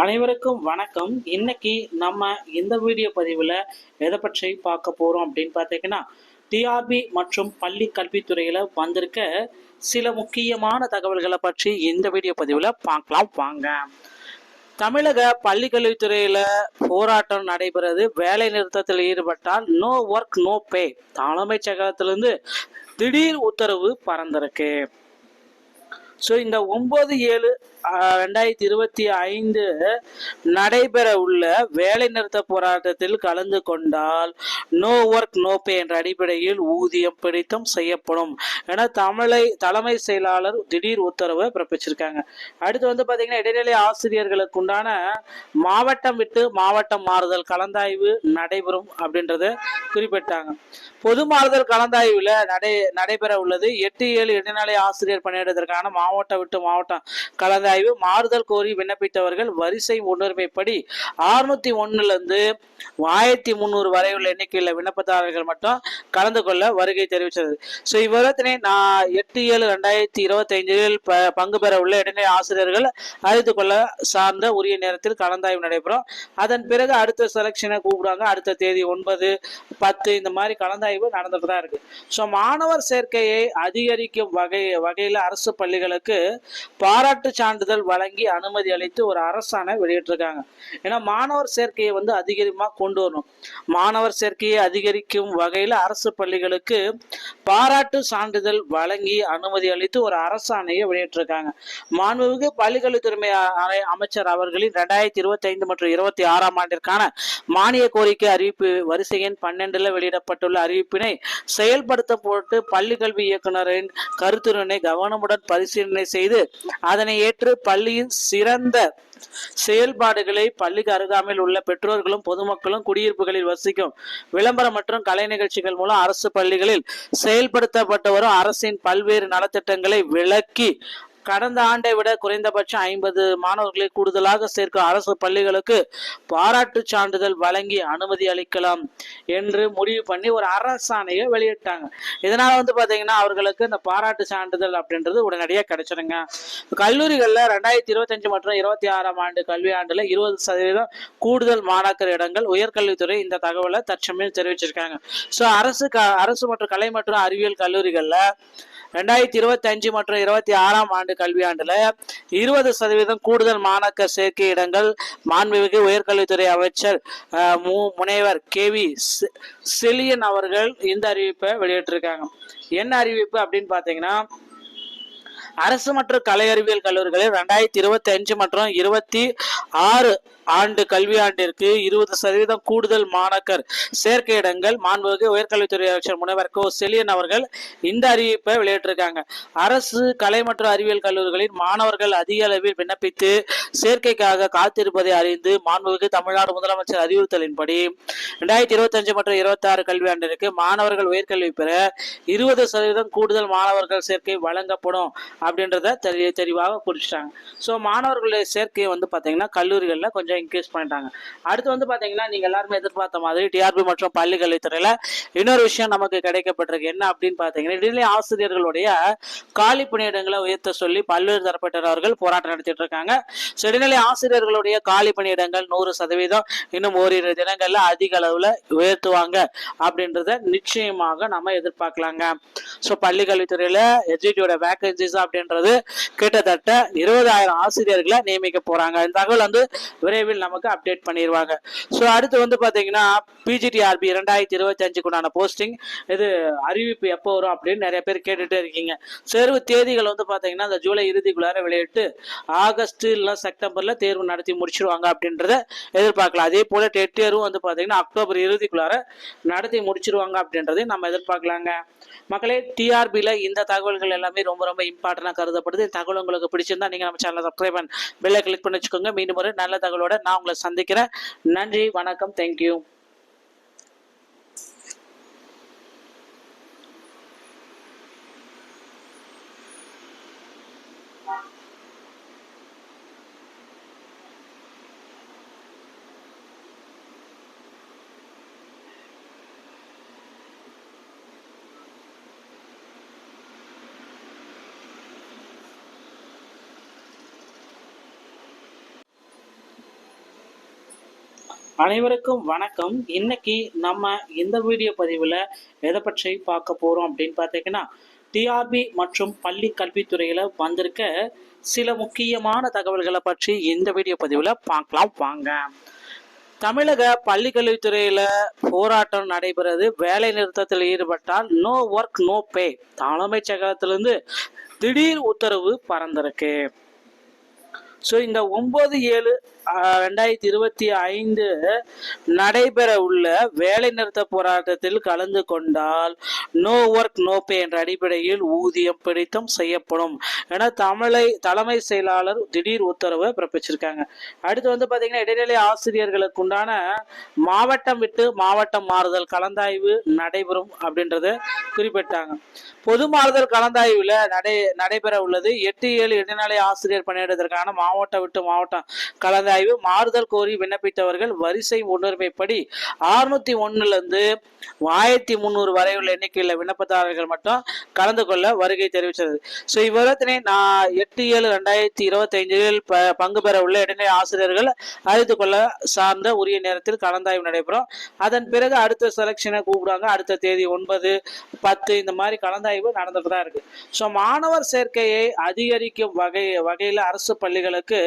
அனைவருக்கும் வணக்கம். இன்னைக்கு நம்ம இந்த வீடியோ பதிவில் எதை பற்றி பார்க்க போகிறோம் அப்படின்னு பார்த்தீங்கன்னா, டிஆர்பி மற்றும் பள்ளி கல்வித்துறையில் வந்திருக்க சில முக்கியமான தகவல்களை பற்றி இந்த வீடியோ பதிவில் பார்க்கலாம் வாங்க. தமிழக பள்ளி கல்வித்துறையில் போராட்டம் நடைபெறுது. வேலை நிறுத்தத்தில் ஈடுபட்டால் நோ ஒர்க் நோ பே. தலைமைச் செயலகத்திலிருந்து திடீர் உத்தரவு பறந்திருக்கு. ஸோ இந்த 9/7/2025 நடைபெற உள்ள வேலை நிறுத்த போராட்டத்தில் கலந்து கொண்டால் நோ ஒர்க் நோ பே என்ற அடிப்படையில் ஊதியம் பிடித்தம் செய்யப்படும் என தலைமை செயலாளர் திடீர் உத்தரவை பிறப்பிச்சிருக்காங்க. அடுத்து பார்த்தீங்கன்னா, இடைநிலை ஆசிரியர்களுக்கு உண்டான மாவட்டம் விட்டு மாவட்டம் மாறுதல் கலந்தாய்வு நடைபெறும் அப்படின்றத குறிப்பிட்டாங்க. பொது மாறுதல் கலந்தாய்வில் நடைபெற உள்ளது. 8/7 இடைநிலை ஆசிரியர் பணியிடத்திற்கான மாவட்டம் விட்டு மாவட்டம் கலந்தாய்வு. மாறுதல் கோரி விண்ணப்பித்தவர்கள் வரிசை முன்னுரிமைப்படி 601 1300 வரை உள்ள எண்ணிக்கையில் விண்ணப்பதாரர்கள் மட்டும் கலந்து கொள்ள வருகை தெரிவித்தது. ஸோ இவ்விதத்தினை 8/7/2025 பங்கு பெற உள்ள இடைநிலை ஆசிரியர்கள் அறிந்து கொள்ள சார்ந்த உரிய நேரத்தில் கலந்தாய்வு நடைபெறும். அதன் பிறகு அடுத்த செலக்ஷனை கூப்பிடுவாங்க. அடுத்த தேதி 9, 10 இந்த மாதிரி கலந்தாய்வு நடந்துட்டு தான் இருக்கு. ஸோ மாணவர் சேர்க்கையை அதிகரிக்கும் வகையில் அரசு பள்ளிகளுக்கு பாராட்டு சான்றிதழ் வழங்கி அனுமதி அளித்து ஒரு அரசாணை வெளியிட்டிருக்காங்க. ஏன்னா மாணவர் சேர்க்கையை அதிகமா கொண்டு வரணும். மாணவர் சேர்க்கையை அதிகரிக்கும் வகையில் அரசு பள்ளிகளுக்கு பாராட்டு சான்றிதழ் வழங்கி அனுமதி அளித்து ஒரு அரசாணையை வெளியிட்டிருக்காங்க. மாண்புமிகு பள்ளிக்கல்வித்துறை அமைச்சர் அவர்களின் 2025 மற்றும் 26 ஆண்டிற்கான மானிய கோரிக்கை அறிவிப்பு வரிசை எண் 12 வெளியிடப்பட்டுள்ள அறிவிப்பினை செயல்படுத்த போட்டு பள்ளி கல்வி இயக்குநரின் கருத்துரையினை கவனமுடன் பரிசீலனை செய்து அதனை ஏற்று பள்ளியின் சிறந்த செயல்பாடுகளை பள்ளிக்கு அருகாமையில் உள்ள பெற்றோர்களும் பொதுமக்களும் குடியிருப்புகளில் வசிக்கும் விளம்பரம் மற்றும் கலை நிகழ்ச்சிகள் மூலம் அரசு பள்ளிகளில் செயல்படுத்தப்பட்டு வரும் அரசின் பல்வேறு நலத்திட்டங்களை விளக்கி கடந்த ஆண்டை விட குறைந்தபட்சம் 50 மாணவர்களை கூடுதலாக சேர்க்கும் அரசு பள்ளிகளுக்கு பாராட்டு சான்றிதழ் வழங்கி அனுமதி அளிக்கலாம் என்று முடிவு பண்ணி ஒரு அரசாணையை வெளியிட்டாங்க. இதனால பாத்தீங்கன்னா அவர்களுக்கு இந்த பாராட்டு சான்றிதழ் அப்படின்றது உடனடியாக கிடைச்சிருங்க. கல்லூரிகள்ல 2025 மற்றும் 26 ஆண்டு கல்வி ஆண்டுல 20% கூடுதல் மாணாக்கர் இடங்கள். உயர்கல்வித்துறை இந்த தகவலை தற்சமயம் தெரிவிச்சிருக்காங்க. ஸோ அரசு மற்றும் கலை மற்றும் அறிவியல் கல்லூரிகள்ல 2025 மற்றும் 26 ஆண்டு கல்வியாண்டுல 20% கூடுதல் மாணாக்கர் சேர்க்கை இடங்கள். மாண்புமிகு உயர்கல்வித்துறை அமைச்சர் முனைவர் KV செலியன் அவர்கள் இந்த அறிவிப்பை வெளியிட்டிருக்காங்க. என்ன அறிவிப்பு அப்படின்னு பாத்தீங்கன்னா, அரசு மற்றும் கலை அறிவியல் கல்லூரிகளில் 2025 மற்றும் 26 ஆண்டு கல்வியாண்டிற்கு 20% கூடுதல் மாணாக்கர் சேர்க்கை இடங்கள். மாண்புமிகு உயர்கல்வித்துறை அமைச்சர் முனைவர் செலியன் அவர்கள் இந்த அறிவிப்பை வெளியிட்டிருக்காங்க. அரசு கலை மற்றும் அறிவியல் கல்லூரிகளில் மாணவர்கள் அதிக அளவில் விண்ணப்பித்து சேர்க்கைக்காக காத்திருப்பதை அறிந்து மாண்புமிகு தமிழ்நாடு முதலமைச்சர் அறிவுறுத்தலின்படி 2025 மற்றும் 26 கல்வியாண்டிற்கு மாணவர்கள் உயர்கல்வி பெற 20% கூடுதல் மாணவர்கள் சேர்க்கை வழங்கப்படும் அப்படின்றத தெளிவாக குறிச்சிட்டாங்க. ஸோ மாணவர்களுடைய சேர்க்கையை பார்த்தீங்கன்னா கல்லூரிகளில் கொஞ்சம் இன்க்ரீஸ் பண்ணிட்டாங்க. அடுத்து பாத்தீங்கன்னா, நீங்க எல்லாருமே எதிர்பார்த்த மாதிரி டிஆர்பி மற்றும் பள்ளி கல்வித்துறையில இன்னொரு விஷயம் நமக்கு கிடைக்கப்பட்டிருக்கு. என்ன அப்படின்னு பாத்தீங்கன்னா, இடைநிலை ஆசிரியர்களுடைய காலி பணியிடங்களை உயர்த்த சொல்லி பல்வேறு தரப்பட்டவர்கள் போராட்டம் நடத்திட்டு இருக்காங்க. இடைநிலை ஆசிரியர்களுடைய காலி பணியிடங்கள் 100% இன்னும் ஓரிரு தினங்கள்ல அதிக அளவுல உயர்த்துவாங்க அப்படின்றத நிச்சயமாக நம்ம எதிர்பார்க்கலாங்க. ஸோ பள்ளி கல்வித்துறையில எஜுகேட்டியோட வேகன்சிஸ் அப்படின்றது கிட்டத்தட்ட 20,000 ஆசிரியர்களை நியமிக்க போறாங்க. இந்த தகவல் விரைவில் நமக்கு அப்டேட் பண்ணிடுவாங்க. ஸோ அடுத்து பாத்தீங்கன்னா, PGTRB 2025 போஸ்டிங் இது அறிவிப்பு எப்போ வரும் அப்படின்னு நிறைய பேர் கேட்டுட்டே இருக்கீங்க. தேர்வு தேதிகள் பாத்தீங்கன்னா இந்த ஜூலை இறுதிக்குள்ளார வெளியிட்டு ஆகஸ்ட் இல்ல செப்டம்பர்ல தேர்வு நடத்தி முடிச்சிருவாங்க அப்படின்றத எதிர்பார்க்கலாம். அதே போல டெட் தேர்வும் பாத்தீங்கன்னா அக்டோபர் இறுதிக்குள்ளார நடத்தி முடிச்சிருவாங்க அப்படின்றதை நம்ம எதிர்பார்க்கலாங்க. மக்களே, டிஆர்பியில் இந்த தகவல்கள் எல்லாமே ரொம்ப ரொம்ப இம்பார்ட்டன்டாக கருதப்படுது. இந்த தகவல் உங்களுக்கு பிடிச்சிருந்தா நீங்கள் நம்ம சேனலை சப்ஸ்கிரைப் பண்ணி பெல்லை கிளிக் பண்ணி வச்சுக்கோங்க. மீண்டும் ஒரு நல்ல தகவலோட நான் உங்களை சந்திக்கிறேன். நன்றி, வணக்கம், தேங்க்யூ. அனைவருக்கும் வணக்கம். இன்னைக்கு நம்ம இந்த வீடியோ பதிவில் எதை பற்றி பார்க்க போகிறோம் அப்படின்னு பார்த்தீங்கன்னா, டிஆர்பி மற்றும் பள்ளி கல்வித்துறையில் வந்திருக்க சில முக்கியமான தகவல்களை பற்றி இந்த வீடியோ பதிவில் பார்க்கலாம் வாங்க. தமிழக பள்ளி கல்வித்துறையில் போராட்டம் நடைபெறுது. வேலை நிறுத்தத்தில் ஈடுபட்டால் நோ ஒர்க் நோ பே. தலைமைச் செயலகத்திலிருந்து திடீர் உத்தரவு பறந்திருக்கு. ஸோ இந்த 9/7/2025 நடைபெற உள்ள வேலை நிறுத்த போராட்டத்தில் கலந்து கொண்டால் நோ ஒர்க் நோ பே என்ற அடிப்படையில் ஊதியம் பிடித்தம் செய்யப்படும் என தலைமை செயலாளர் திடீர் உத்தரவை பிறப்பிச்சிருக்காங்க. அடுத்து வந்து பார்த்தீங்கன்னா, இடைநிலை ஆசிரியர்களுக்கு உண்டான மாவட்டம் விட்டு மாவட்டம் மாறுதல் கலந்தாய்வு நடைபெறும் அப்படின்றத குறிப்பிட்டாங்க. பொது மாறுதல் கலந்தாய்வில் நடைபெற உள்ளது. 8/7 இடைநிலை ஆசிரியர் பணியிடத்திற்கான மாவட்டம் விட்டு மாவட்டம் கலந்தாய்வு. மாறுதல் கோரி விண்ணப்பித்தவர்கள் வரிசை முன்னுரிமைப்படி 601 1300 வரை உள்ள எண்ணிக்கையில் விண்ணப்பதாரர்கள் மட்டும் கலந்து கொள்ள வருகை தெரிவித்தது. ஸோ இவ்விதத்தினை 8/7/2025 பங்கு பெற உள்ள இடைநிலை ஆசிரியர்கள் அறிந்து கொள்ள சார்ந்த உரிய நேரத்தில் கலந்தாய்வு நடைபெறும். அதன் பிறகு அடுத்த செலக்ஷனை கூப்பிடுவாங்க. அடுத்த தேதி 9, 10 இந்த மாதிரி கலந்தாய்வு நடந்துட்டு தான் இருக்கு. ஸோ மாணவர் சேர்க்கையை அதிகரிக்கும் வகையில் அரசு பள்ளிகளுக்கு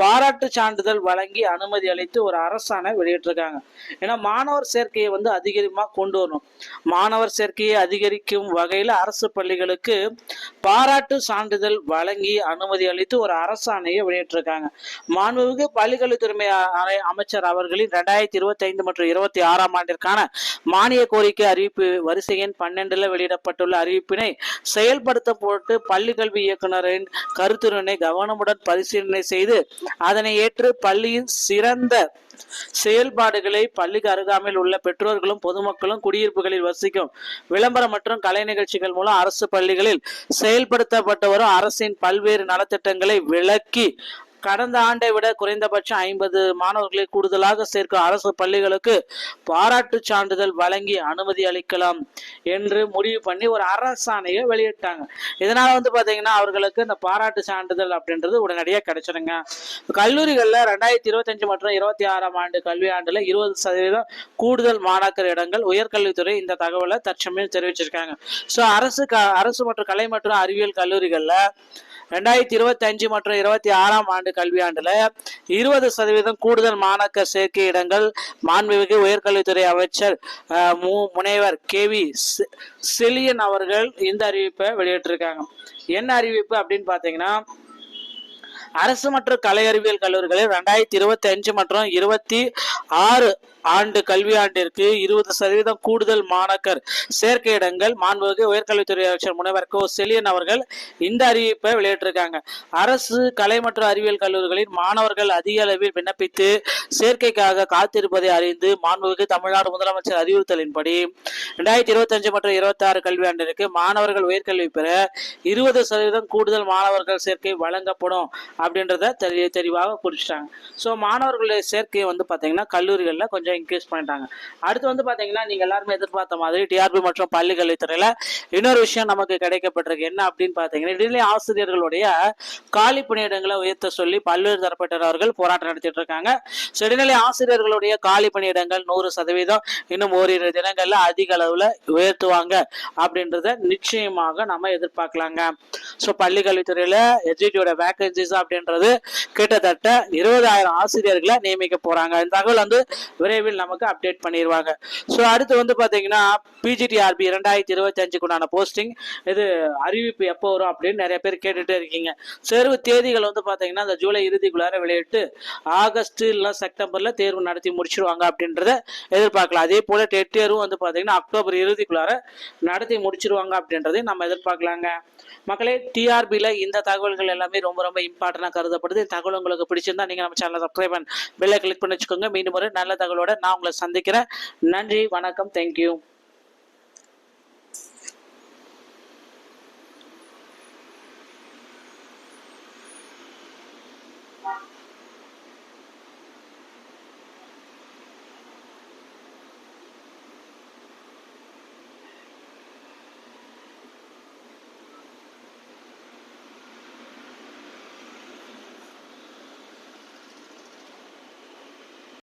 பாராட்டு சான்றிதழ் வழங்கி அனுமதி அளித்து ஒரு அரசாணை வெளியிட்டிருக்காங்க. ஏன்னா மாணவர் சேர்க்கையை வந்து அதிகமா கொண்டு வரணும். மாணவர் சேர்க்கையை அதிகரிக்கும் வகையில் அரசு பள்ளிகளுக்கு பாராட்டு சான்றிதழ் வழங்கி அனுமதி அளித்து ஒரு அரசாணையை வெளியிட்டிருக்காங்க. மாண்புமிகு பள்ளிக்கல்வித்துறை அமைச்சர் அவர்களின் 2025 மற்றும் 26 ஆண்டிற்கான மானிய கோரிக்கை அறிவிப்பு வரிசை எண் 12 வெளியிடப்பட்டுள்ள அறிவிப்பினை செயல்படுத்த போட்டு பள்ளி கல்வி இயக்குநரின் கருத்துரையினை கவனமுடன் பரிசீலனை செய்து அதனை ஏற்று பள்ளியின் சிறந்த செயல்பாடுகளை பள்ளிக்கு அருகாமையில் உள்ள பெற்றோர்களும் பொதுமக்களும் குடியிருப்புகளில் வசிக்கும் விளம்பரம் மற்றும் கலை நிகழ்ச்சிகள் மூலம் அரசு பள்ளிகளில் செயல்படுத்தப்பட்டு வரும் அரசின் பல்வேறு நலத்திட்டங்களை விளக்கி கடந்த ஆண்டை விட குறைந்தபட்சம் 50 மாணவர்களை கூடுதலாக சேர்க்கும் அரசு பள்ளிகளுக்கு பாராட்டு சான்றிதழ் வழங்கி அனுமதி அளிக்கலாம் என்று முடிவு பண்ணி ஒரு அரசாணையை வெளியிட்டாங்க. இதனால வந்து பாத்தீங்கன்னா அவர்களுக்கு இந்த பாராட்டு சான்றிதழ் அப்படின்றது உடனடியாக கிடைச்சிருங்க. கல்லூரிகள்ல 2025 மற்றும் 26 ஆண்டு கல்வி ஆண்டுல 20% கூடுதல் மாணாக்கர் இடங்கள். உயர்கல்வித்துறை இந்த தகவலை தற்சமயம் தெரிவிச்சிருக்காங்க. ஸோ அரசு மற்றும் கலை மற்றும் அறிவியல் கல்லூரிகள்ல 2025 மற்றும் 26 ஆண்டு கல்வியாண்டுல 20% கூடுதல் மாணாக்கர் சேர்க்கை இடங்கள். மாண்புமிகு உயர்கல்வித்துறை அமைச்சர் முனைவர் KV செழியன் அவர்கள் இந்த அறிவிப்பை வெளியிட்டிருக்காங்க. என்ன அறிவிப்பு அப்படின்னு பாத்தீங்கன்னா, அரசு மற்றும் கலை அறிவியல் கல்லூரிகளில் 2025 மற்றும் 26 ஆண்டு கல்வியாண்டிற்கு 20% கூடுதல் மாணாக்கர் சேர்க்கை இடங்கள். மாண்புமிகு உயர்கல்வித்துறை அமைச்சர் முனைவர் செழியன் அவர்கள் இந்த அறிவிப்பை வெளியிட்டிருக்காங்க. அரசு கலை மற்றும் அறிவியல் கல்லூரிகளில் மாணவர்கள் அதிக அளவில் விண்ணப்பித்து சேர்க்கைக்காக காத்திருப்பதை அறிந்து மாண்புமிகு தமிழ்நாடு முதலமைச்சர் அறிவுறுத்தலின்படி 2025 மற்றும் 26 கல்வியாண்டிற்கு மாணவர்கள் உயர்கல்வி பெற 20% கூடுதல் மாணவர்கள் சேர்க்கை வழங்கப்படும் அப்படின்றத தெளிவாக குறிச்சிட்டாங்க. ஸோ மாணவர்களுடைய சேர்க்கையை வந்து பார்த்தீங்கன்னா கல்லூரிகளில் கொஞ்சம் இன்க்ரீஸ் பண்ணிட்டாங்க. அடுத்து வந்து பார்த்தீங்கன்னா, நீங்க எல்லாருமே எதிர்பார்த்த மாதிரி டிஆர்பி மற்றும் பள்ளி கல்வித்துறையில இன்னொரு விஷயம் நமக்கு கிடைக்கப்பட்டிருக்கு. என்ன அப்படின்னு பார்த்தீங்கன்னா, இடைநிலை ஆசிரியர்களுடைய காலி பணியிடங்களை உயர்த்த சொல்லி பல்வேறு தரப்பட்டவர்கள் போராட்டம் நடத்திட்டு இருக்காங்க. இடைநிலை ஆசிரியர்களுடைய காலி பணியிடங்கள் 100% இன்னும் ஓரிரு தினங்கள்ல அதிக அளவுல உயர்த்துவாங்க அப்படின்றத நிச்சயமாக நம்ம எதிர்பார்க்கலாங்க. ஸோ பள்ளி கல்வித்துறையில எஜுகேட்டியோட வேகன்சிஸ் அப்படின்றது கிட்டத்தட்ட 20,000 ஆசிரியர்களை நியமிக்க போறாங்க. இந்த தகவல் வந்து விரைவில் நமக்கு அப்டேட் பண்ணிடுவாங்க. ஸோ அடுத்து வந்து பாத்தீங்கன்னா, PGTRB 2025 போஸ்டிங் இது அறிவிப்பு எப்போ வரும் அப்படின்னு நிறைய பேர் கேட்டுட்டே இருக்கீங்க. தேர்வு தேதிகள் வந்து பாத்தீங்கன்னா இந்த ஜூலை இறுதிக்குள்ளார வெளியிட்டு ஆகஸ்ட் இல்ல செப்டம்பர்ல தேர்வு நடத்தி முடிச்சிருவாங்க அப்படின்றத எதிர்பார்க்கலாம். அதே போல டெட் தேர்வும் வந்து பாத்தீங்கன்னா அக்டோபர் இறுதிக்குள்ளார நடத்தி முடிச்சிருவாங்க அப்படின்றதையும் நம்ம எதிர்பார்க்கலாங்க. மக்களே, டிஆர்பியில் இந்த தகவல்கள் எல்லாமே ரொம்ப ரொம்ப இம்பார்ட்டண்டாக கருதப்படுது. இந்த தகவல் உங்களுக்கு பிடிச்சிருந்தா நீங்கள் நம்ம சேனலை சப்ஸ்கிரைப் பண்ணி பெல்லை கிளிக் பண்ணி வச்சுக்கோங்க. மீண்டும் ஒரு நல்ல தகவலோட நான் உங்களை சந்திக்கிறேன். நன்றி, வணக்கம், தேங்க்யூ.